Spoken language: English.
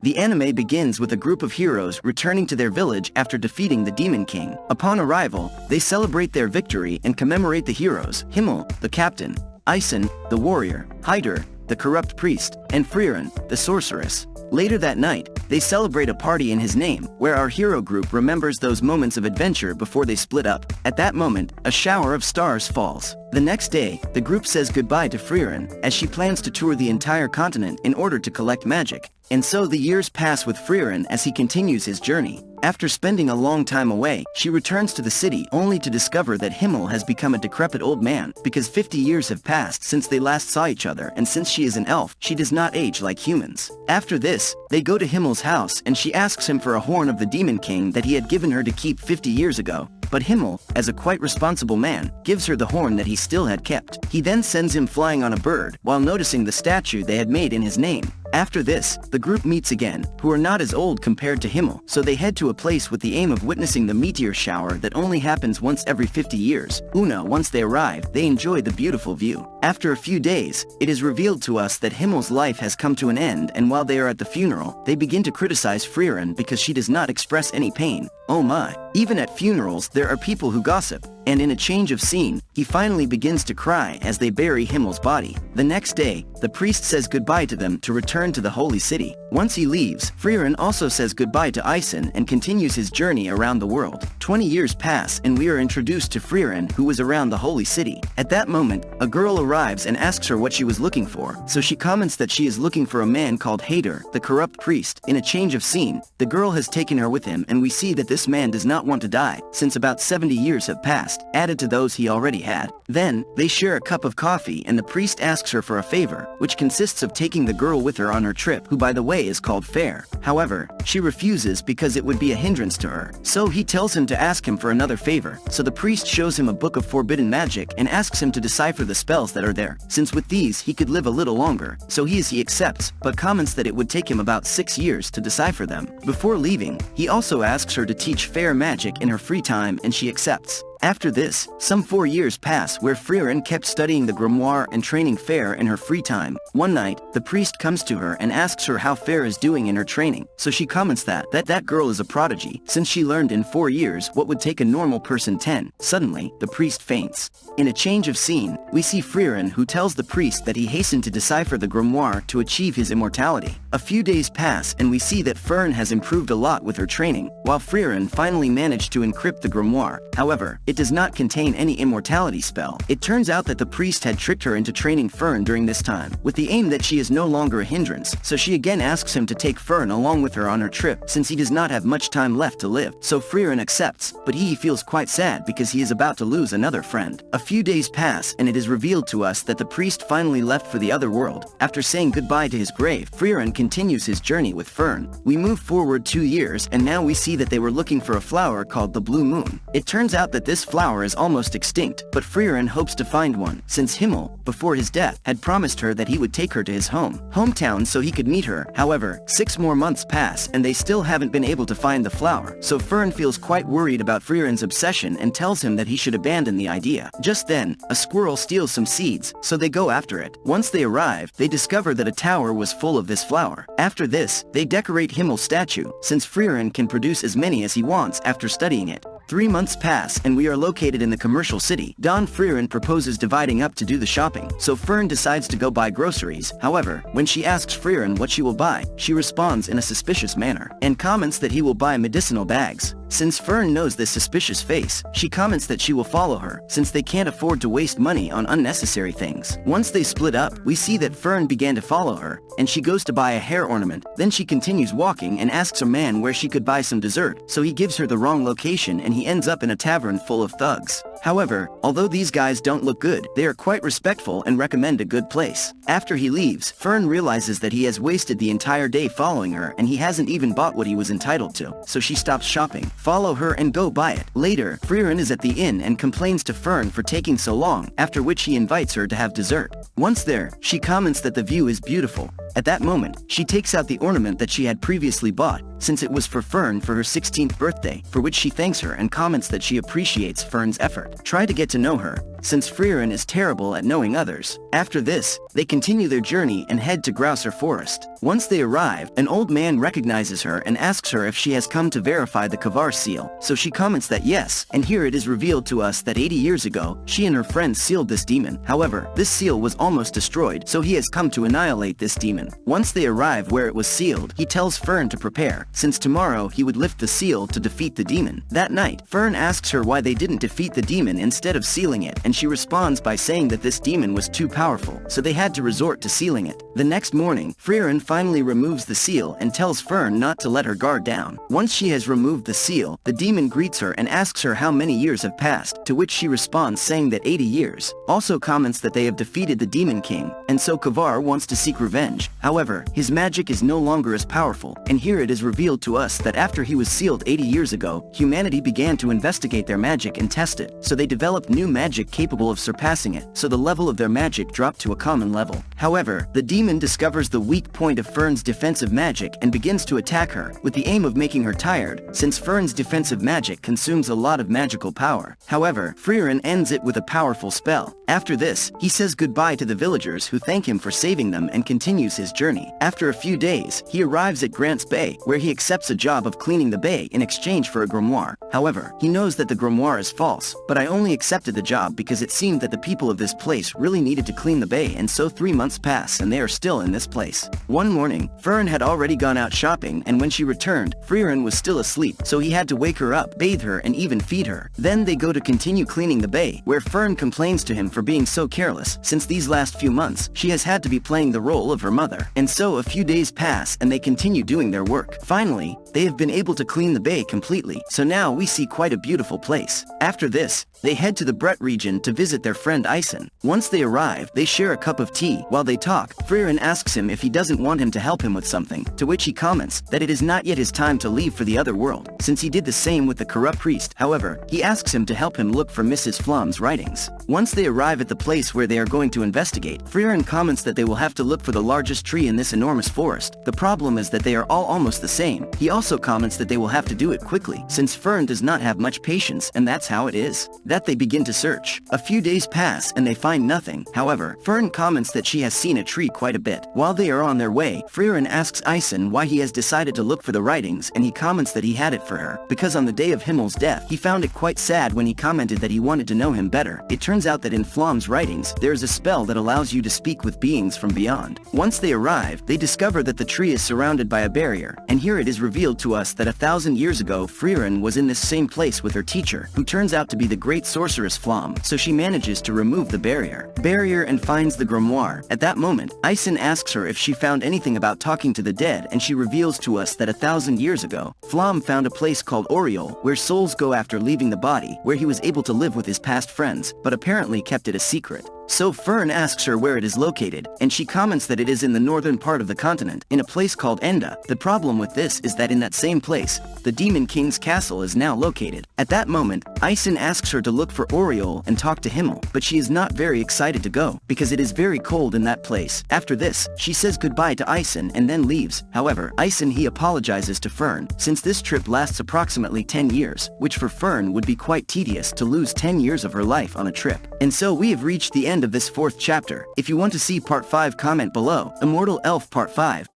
The anime begins with a group of heroes returning to their village after defeating the Demon King. Upon arrival, they celebrate their victory and commemorate the heroes: Himmel, the captain; Isen, the warrior; Heider, the corrupt priest; and Frieren, the sorceress. Later that night, they celebrate a party in his name, where our hero group remembers those moments of adventure before they split up. At that moment, a shower of stars falls. The next day, the group says goodbye to Frieren, as she plans to tour the entire continent in order to collect magic. And so the years pass with Frieren as he continues his journey. After spending a long time away, she returns to the city only to discover that Himmel has become a decrepit old man, because 50 years have passed since they last saw each other, and since she is an elf, she does not age like humans. After this, they go to Himmel's house and she asks him for a horn of the Demon King that he had given her to keep 50 years ago. But Himmel, as a quite responsible man, gives her the horn that he still had kept. He then sends him flying on a bird, while noticing the statue they had made in his name. After this, the group meets again, who are not as old compared to Himmel, so they head to a place with the aim of witnessing the meteor shower that only happens once every 50 years. Once they arrive, they enjoy the beautiful view. After a few days, it is revealed to us that Himmel's life has come to an end, and while they are at the funeral, they begin to criticize Frieren because she does not express any pain. Oh my. Even at funerals, there are people who gossip, and in a change of scene, he finally begins to cry as they bury Himmel's body. The next day, the priest says goodbye to them to return to the holy city. Once he leaves, Frieren also says goodbye to Isen and continues his journey around the world. 20 years pass and we are introduced to Frieren, who was around the holy city. At that moment, a girl arrives and asks her what she was looking for, so she comments that she is looking for a man called Heider, the corrupt priest. In a change of scene, the girl has taken her with him and we see that this man does not want to die, since about 70 years have passed, added to those he already had. Then, they share a cup of coffee and the priest asks her for a favor, which consists of taking the girl with her on her trip, who by the way is called Fair. However, she refuses because it would be a hindrance to her. So he tells him to ask him for another favor, so the priest shows him a book of forbidden magic and asks him to decipher the spells that are there, since with these he could live a little longer. So he accepts, but comments that it would take him about 6 years to decipher them. Before leaving, he also asks her to teach Fair magic in her free time and she accepts. After this, some 4 years pass where Frieren kept studying the grimoire and training Fair in her free time. One night, the priest comes to her and asks her how Fair is doing in her training, so she comments that girl is a prodigy, since she learned in 4 years what would take a normal person 10. Suddenly, the priest faints. In a change of scene, we see Frieren, who tells the priest that he hastened to decipher the grimoire to achieve his immortality. A few days pass and we see that Fern has improved a lot with her training, while Frieren finally managed to encrypt the grimoire. However, it does not contain any immortality spell. It turns out that the priest had tricked her into training Fern during this time, with the aim that she is no longer a hindrance, so she again asks him to take Fern along with her on her trip, since he does not have much time left to live. So Frieren accepts, but he feels quite sad because he is about to lose another friend. A few days pass and it is revealed to us that the priest finally left for the other world. After saying goodbye to his grave, Frieren continues his journey with Fern. We move forward 2 years and now we see that they were looking for a flower called the Blue Moon. It turns out that this flower is almost extinct, but Frieren hopes to find one, since Himmel, before his death, had promised her that he would take her to his hometown so he could meet her. However, 6 more months pass and they still haven't been able to find the flower, so Fern feels quite worried about Frieren's obsession and tells him that he should abandon the idea. Just then, a squirrel steals some seeds, so they go after it. Once they arrive, they discover that a tower was full of this flower. After this, they decorate Himmel's statue, since Frieren can produce as many as he wants after studying it. 3 months pass and we are located in the commercial city. Don Frieren proposes dividing up to do the shopping, so Fern decides to go buy groceries. However, when she asks Frieren what she will buy, she responds in a suspicious manner, and comments that he will buy medicinal bags. Since Fern knows this suspicious face, she comments that she will follow her, since they can't afford to waste money on unnecessary things. Once they split up, we see that Fern began to follow her, and she goes to buy a hair ornament. Then she continues walking and asks a man where she could buy some dessert, so he gives her the wrong location and he ends up in a tavern full of thugs. However, although these guys don't look good, they are quite respectful and recommend a good place. After he leaves, Fern realizes that he has wasted the entire day following her and he hasn't even bought what he was entitled to, so she stops shopping. Follow her and go buy it. Later, Frieren is at the inn and complains to Fern for taking so long, after which he invites her to have dessert. Once there, she comments that the view is beautiful, At that moment, she takes out the ornament that she had previously bought, since it was for Frieren for her 16th birthday, for which she thanks her and comments that she appreciates Frieren's effort. Try to get to know her, since Frieren is terrible at knowing others. After this, they continue their journey and head to Grouser Forest. Once they arrive, an old man recognizes her and asks her if she has come to verify the Kavar seal, so she comments that yes, and here it is revealed to us that 80 years ago, she and her friends sealed this demon. However, this seal was almost destroyed, so he has come to annihilate this demon. Once they arrive where it was sealed, he tells Frieren to prepare, since tomorrow he would lift the seal to defeat the demon. That night, Frieren asks her why they didn't defeat the demon instead of sealing it, and she responds by saying that this demon was too powerful, so they had to resort to sealing it. The next morning, Frieren finally removes the seal and tells Frieren not to let her guard down. Once she has removed the seal, the demon greets her and asks her how many years have passed, to which she responds saying that 80 years. Also comments that they have defeated the Demon King, and so Kavar wants to seek revenge. However, his magic is no longer as powerful, and here it is revealed to us that after he was sealed 80 years ago, humanity began to investigate their magic and test it, so they developed new magic capable of surpassing it, so the level of their magic dropped to a common level. However, the demon discovers the weak point of Frieren's defensive magic and begins to attack her, with the aim of making her tired, since Frieren's defensive magic consumes a lot of magical power. However, Frieren ends it with a powerful spell. After this, he says goodbye to the villagers who thank him for saving them and continues his journey. After a few days, he arrives at Grant's Bay, where he accepts a job of cleaning the bay in exchange for a grimoire. However, he knows that the grimoire is false, but I only accepted the job because it seemed that the people of this place really needed to clean the bay, and so 3 months pass and they are still in this place. One morning, Frieren had already gone out shopping, and when she returned, Frieren was still asleep, so he had to wake her up, bathe her, and even feed her. Then they go to continue cleaning the bay, where Frieren complains to him for being so careless, since these last few months, she has had to be playing the role of her mother. And so a few days pass and they continue doing their work. Finally, they have been able to clean the bay completely, so now we see quite a beautiful place. After this, they head to the Brett region to visit their friend Ison. Once they arrive, they share a cup of tea. While they talk, Frieren asks him if he doesn't want him to help him with something, to which he comments that it is not yet his time to leave for the other world, since he did the same with the corrupt priest. However, he asks him to help him look for Mrs. Flum's writings. Once they arrive at the place where they are going to investigate, Frieren comments that they will have to look for the largest tree in this enormous forest. The problem is that they are all almost the same. He also comments that they will have to do it quickly, since Frieren does not have much patience, and that's how it is. That they begin to search. A few days pass and they find nothing. However, Frieren comments that she has seen a tree quite a bit. While they are on their way, Frieren asks Ison why he has decided to look for the writings, and he comments that he had it for her, because on the day of Himmel's death, he found it quite sad when he commented that he wanted to know him better. It turns out that in Flum's writings, there is a spell that allows you to speak with beings from beyond. Once they arrive, they discover that the tree is surrounded by a barrier, and here it is revealed to us that 1,000 years ago, Frieren was in this same place with her teacher, who turns out to be the great sorceress Flum, so she manages to remove the barrier and finds the grimoire. At that moment, Ison asks her if she found anything about talking to the dead, and she reveals to us that 1,000 years ago, Flum found a place called Oriole, where souls go after leaving the body, where he was able to live with his past friends, but apparently kept it a secret. So Frieren asks her where it is located, and she comments that it is in the northern part of the continent, in a place called Enda. The problem with this is that in that same place, the Demon King's castle is now located. At that moment, Ison asks her to look for Oriole and talk to Himmel, but she is not very excited to go, because it is very cold in that place. After this, she says goodbye to Ison and then leaves. However, he apologizes to Frieren, since this trip lasts approximately 10 years, which for Frieren would be quite tedious to lose 10 years of her life on a trip. And so we have reached the end of this 4th chapter. If you want to see part 5, comment below. Immortal Elf Part 5.